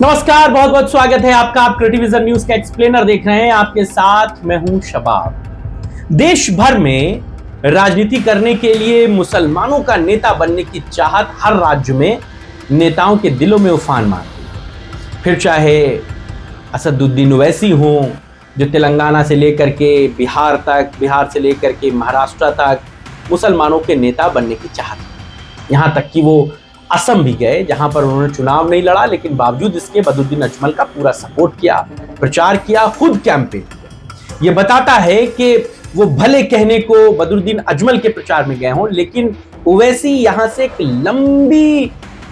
नमस्कार, बहुत बहुत स्वागत है आपका। आप क्रिएटिविजन न्यूज का एक्सप्लेनर देख रहे हैं। आपके साथ मैं हूं शबाब। देश भर में राजनीति करने के लिए मुसलमानों का नेता बनने की चाहत हर राज्य में नेताओं के दिलों में उफान मारती है। फिर चाहे असदुद्दीन ओवैसी हो, जो तेलंगाना से लेकर के बिहार तक, बिहार से लेकर के महाराष्ट्र तक मुसलमानों के नेता बनने की चाहत है। यहां तक कि वो असम भी गए, जहां पर उन्होंने चुनाव नहीं लड़ा, लेकिन बावजूद इसके बदरुद्दीन अजमल का पूरा सपोर्ट किया, प्रचार किया, खुद कैंपेन किया। यह बताता है कि वो भले कहने को बदरुद्दीन अजमल के प्रचार में गए हों, लेकिन ओवैसी यहां से एक लंबी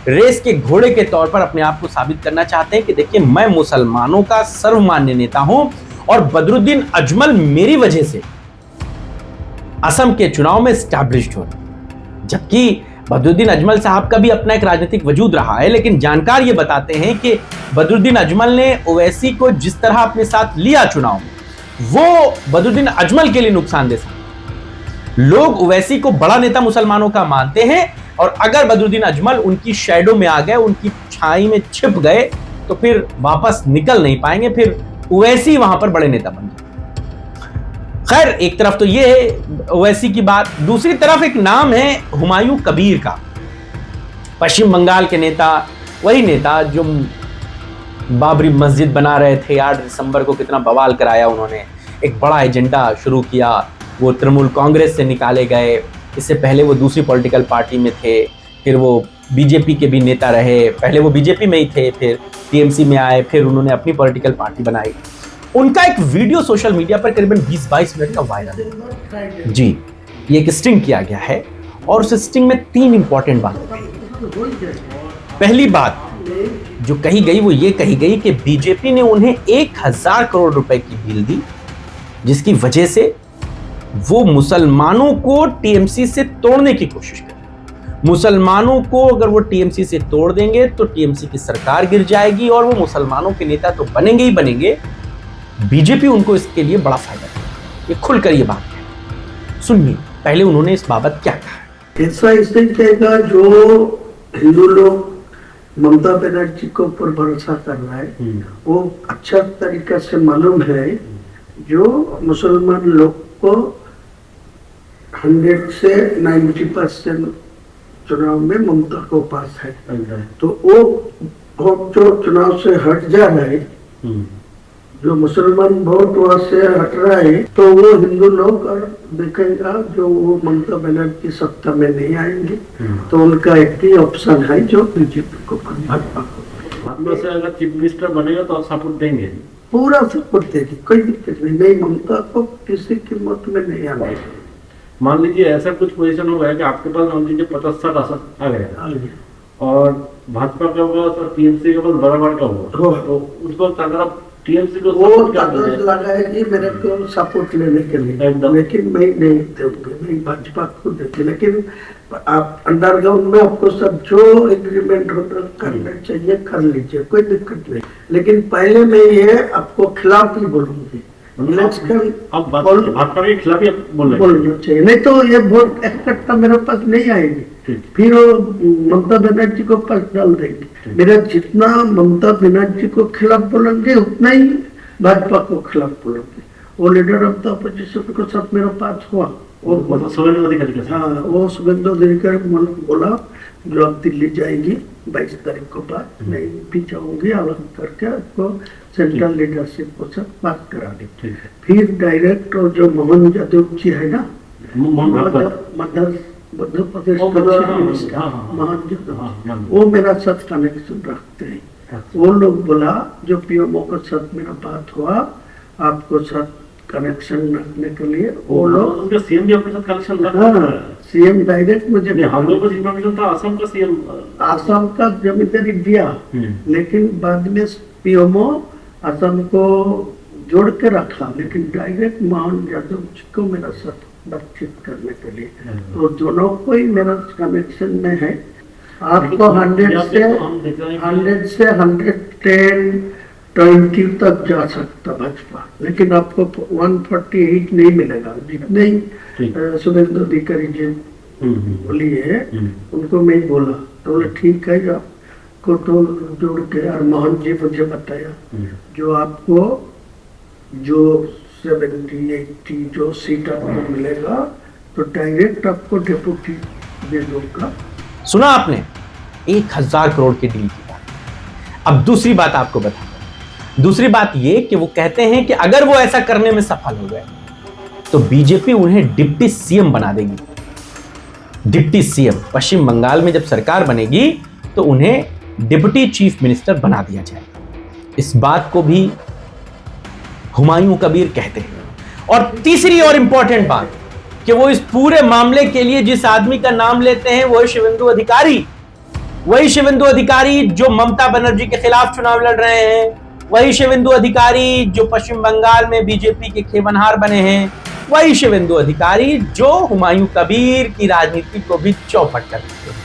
रेस के घोड़े के तौर पर अपने आप को साबित करना चाहते हैं कि देखिए, मैं मुसलमानों का सर्वमान्य नेता हूं और बदरुद्दीन अजमल मेरी वजह से असम के चुनाव में स्टैब्लिश्ड हो। जबकि बदरुद्दीन अजमल साहब का भी अपना एक राजनीतिक वजूद रहा है, लेकिन जानकार ये बताते हैं कि बदरुद्दीन अजमल ने ओवैसी को जिस तरह अपने साथ लिया चुनाव में, वो बदरुद्दीन अजमल के लिए नुकसानदेह साबित। लोग ओवैसी को बड़ा नेता मुसलमानों का मानते हैं, और अगर बदरुद्दीन अजमल उनकी शैडो में आ गए, उनकी छाई में छिप गए, तो फिर वापस निकल नहीं पाएंगे, फिर ओवैसी वहां पर बड़े नेता बन जाए। खैर, एक तरफ तो ये है ओवैसी की बात, दूसरी तरफ एक नाम है हुमायूं कबीर का। पश्चिम बंगाल के नेता, वही नेता जो बाबरी मस्जिद बना रहे थे। 8 दिसंबर को कितना बवाल कराया उन्होंने, एक बड़ा एजेंडा शुरू किया। वो तृणमूल कांग्रेस से निकाले गए, इससे पहले वो दूसरी पॉलिटिकल पार्टी में थे, फिर वो बीजेपी के भी नेता रहे। पहले वो बीजेपी में ही थे, फिर टीएमसी में आए, फिर उन्होंने अपनी पॉलिटिकल पार्टी बनाई। उनका एक वीडियो सोशल मीडिया पर करीबन 20-22 मिनट का वायरल है जी। ये एक स्टिंग किया गया है, और उस स्टिंग में 3 इंपॉर्टेंट बातें। पहली बात जो कही गई वो ये कही गई कि बीजेपी ने उन्हें 1000 करोड़ रुपए की डील दी, जिसकी वजह से वो मुसलमानों को टीएमसी से तोड़ने की कोशिश कर। मुसलमानों को अगर वो टीएमसी से तोड़ देंगे तो टीएमसी की सरकार गिर जाएगी, और वो मुसलमानों के नेता तो बनेंगे ही बनेंगे, बीजेपी उनको इसके लिए बड़ा फायदा देगा। ये खुलकर ये बात है, सुनिए पहले उन्होंने इस बाबत क्या कहा। ऐसा इसलिए कहेगा जो हिंदू लोग ममता बनर्जी को ऊपर भरोसा कर रहा है, वो अच्छा तरीका से मालूम है जो मुसलमान लोग को 100 से 90% चुनाव में ममता को पास है, तो वो वोट जो चुनाव से हट जा रहा है, जो मुसलमान वोट वहां से हट रहा है, तो वो हिंदू लोग और देखेगा जो वो ममता बनर्जी सत्ता में नहीं आएंगे, तो उनका एक ही ऑप्शन है जो बीजेपी को से अगर चीफ मिनिस्टर बनेगा तो सपोर्ट देंगे, पूरा सपोर्ट देगी, कोई दिक्कत नहीं। ममता को किसी कीमत में नहीं आने। मान लीजिए ऐसा कुछ पोजीशन हो गया कि आपके पास मान लीजिए 50-60 आसन आ गया, और भाजपा का होगा तो टीएमसी के पास बराबर का होगा, तो उस वक्त अगर आप टीएमसी को वो लगाएगी मेरे को सपोर्ट लेने के लिए, लेकिन मैं नहीं दूंगी, मैं भाजपा को देती। लेकिन आप अंडरग्राउंड में आपको सब जो एग्रीमेंट होता करना चाहिए कर लीजिए, कोई दिक्कत नहीं। लेकिन पहले मैं ये आपको खिलाफ ही बोलूंगी, भाजपा के खिलाफ ही बोलना चाहिए, नहीं तो ये वोट इकट्ठा मेरे पास नहीं आएगी, फिर वो ममता बनर्जी को पास डाल देंगे। मेरा जितना ममता बनर्जी को खिलाफ बोलेंगे उतना ही भाजपा को खिलाफ बोलेंगे। वो लीडर ऑफ द अपोजिशन को सब मेरे पास हुआ, वो शुभेंदु अधिकारी बोला जो अब दिल्ली जाएगी 22 तारीख को बाद, मैं भी जाऊंगी, अलग करके आपको सेंट्रल लीडरशिप को सब बात करा दी। फिर डायरेक्ट और जो मोहन यादव जी है ना, मध्य प्रदेश मोहन यादव, वो मेरा साथ कनेक्शन रखते हैं। वो लोग बोला जो पीएमओ के साथ मेरा बात हुआ, आपको साथ कनेक्शन रखने के लिए वो लोग सीएम भी अपने साथ कनेक्शन सीएम डायरेक्ट मुझे हम लोग को इन्फॉर्मेशन था असम का सीएम, असम का जमींदारी दिया, लेकिन बाद में पीएमओ असम को जोड़ के रखा, लेकिन डायरेक्ट मोहन यादव जी को मेरा साथ बातचीत करने के लिए, तो दोनों को ही मेरा कनेक्शन में है। आपको 100 से 110 20 तक जा सकता भाजपा, लेकिन आपको 148 नहीं मिलेगा। जितने ही शुभेंदु अधिकारी जी बोली है उनको मैं बोला, तो बोले ठीक है, आप को तो जोड़ के और मोहन जी मुझे बताया जो आपको जो 70-80 जो सीट आपको मिलेगा तो डायरेक्ट आपको डेप्यूटी दे दूंगा। सुना आपने 1000 करोड़ की डील की बात। अब दूसरी बात आपको बताऊं। दूसरी बात ये कि वो कहते हैं कि अगर वो ऐसा करने में सफल हो गए तो बीजेपी उन्हें डिप्टी सीएम बना देगी। डिप्टी सीएम, पश्चिम बंगाल में जब सरकार बनेगी तो उन्हें डिप्टी चीफ मिनिस्टर बना दिया जाएगा। इस बात को भी हुमायूं कबीर कहते हैं। और तीसरी और इंपॉर्टेंट बात कि वो इस पूरे मामले के लिए जिस आदमी का नाम लेते हैं वो शुवेंदु अधिकारी। वही शुवेंदु अधिकारी जो ममता बनर्जी के खिलाफ चुनाव लड़ रहे हैं, वही शुवेंदु अधिकारी जो पश्चिम बंगाल में बीजेपी के खेवनहार बने हैं, वही शुवेंदु अधिकारी जो हुमायूं कबीर की राजनीति को भी चौपट कर देते हैं।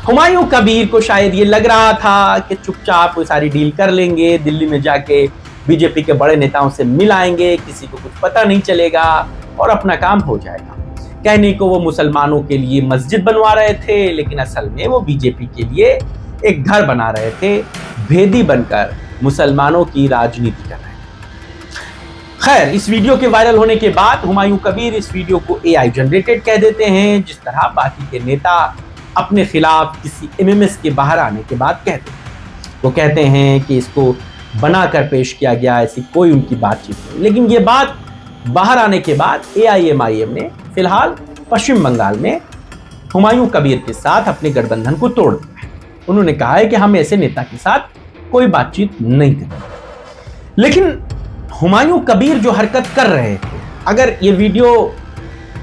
हुमायूं कबीर को शायद ये लग रहा था कि चुपचाप वो सारी डील कर लेंगे, दिल्ली में जाके बीजेपी के बड़े नेताओं से मिल आएंगे, किसी को कुछ पता नहीं चलेगा और अपना काम हो जाएगा। कहने को वो मुसलमानों के लिए मस्जिद बनवा रहे थे, लेकिन असल में वो बीजेपी के लिए एक घर बना रहे थे, भेदी बनकर मुसलमानों की राजनीति कर रहे थे। खैर, इस वीडियो के वायरल होने के बाद हुमायूं कबीर इस वीडियो को AI जनरेटेड कह देते हैं, जिस तरह बाकी के नेता अपने खिलाफ किसी MMS के बाहर आने के बाद कहते हैं। वो कहते हैं कि इसको बनाकर पेश किया गया, ऐसी कोई उनकी बातचीत नहीं। लेकिन ये बात बाहर आने के बाद AIMIM ने फिलहाल पश्चिम बंगाल में हुमायूं कबीर के साथ अपने गठबंधन को तोड़ दिया है। उन्होंने कहा है कि हम ऐसे नेता के साथ कोई बातचीत नहीं करेंगे। लेकिन हुमायूं कबीर जो हरकत कर रहे थे, अगर ये वीडियो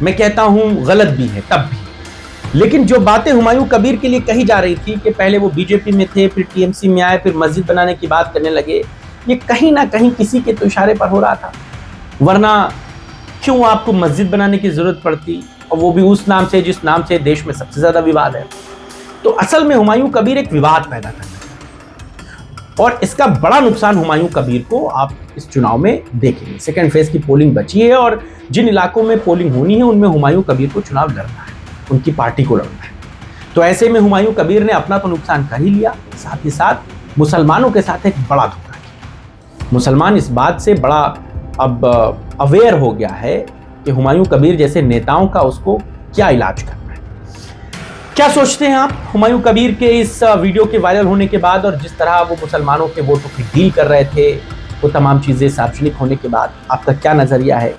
मैं कहता हूं गलत भी है तब भी, लेकिन जो बातें हुमायूं कबीर के लिए कही जा रही थी कि पहले वो बीजेपी में थे, फिर TMC में आए, फिर मस्जिद बनाने की बात करने लगे, ये कहीं ना कहीं किसी के तो इशारे पर हो रहा था। वरना क्यों आपको मस्जिद बनाने की जरूरत पड़ती, और वो भी उस नाम से जिस नाम से देश में सबसे ज्यादा विवाद है। तो असल में हुमायूं कबीर एक विवाद पैदा करना है और इसका बड़ा नुकसान हुमायूं कबीर को आप इस चुनाव में देखेंगे। सेकेंड फेज की पोलिंग बची है और जिन इलाकों में पोलिंग होनी है उनमें हुमायूं कबीर को चुनाव लड़ना है, उनकी पार्टी को लड़ना है। तो ऐसे में हुमायूं कबीर ने अपना तो नुकसान कर ही लिया, साथ ही साथ मुसलमानों के साथ एक बड़ा धोखा किया। मुसलमान इस बात से बड़ा अब अवेयर हो गया है कि हुमायूं कबीर जैसे नेताओं का उसको क्या इलाज करना है। क्या सोचते हैं आप हुमायूं कबीर के इस वीडियो के वायरल होने के बाद, और जिस तरह वो मुसलमानों के वोटों की डील कर रहे थे, वो तमाम चीज़ें सार्वजनिक होने के बाद आपका क्या नज़रिया है?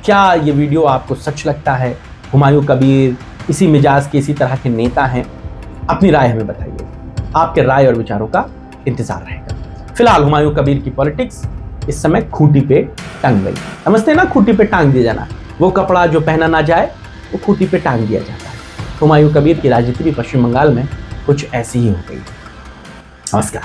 क्या ये वीडियो आपको सच लगता है? हुमायूं कबीर इसी मिजाज के, इसी तरह के नेता हैं? अपनी राय हमें बताइए। आपके राय और विचारों का इंतजार रहेगा। फिलहाल हुमायूं कबीर की पॉलिटिक्स इस समय खूंटी पे टंग गई। समझते हैं ना, खूंटी पे टांग दिया जाना। वो कपड़ा जो पहना ना जाए वो खूंटी पे टांग दिया जाता है। हुमायूं कबीर की राजनीति भी पश्चिम बंगाल में कुछ ऐसी ही हो गई। नमस्कार।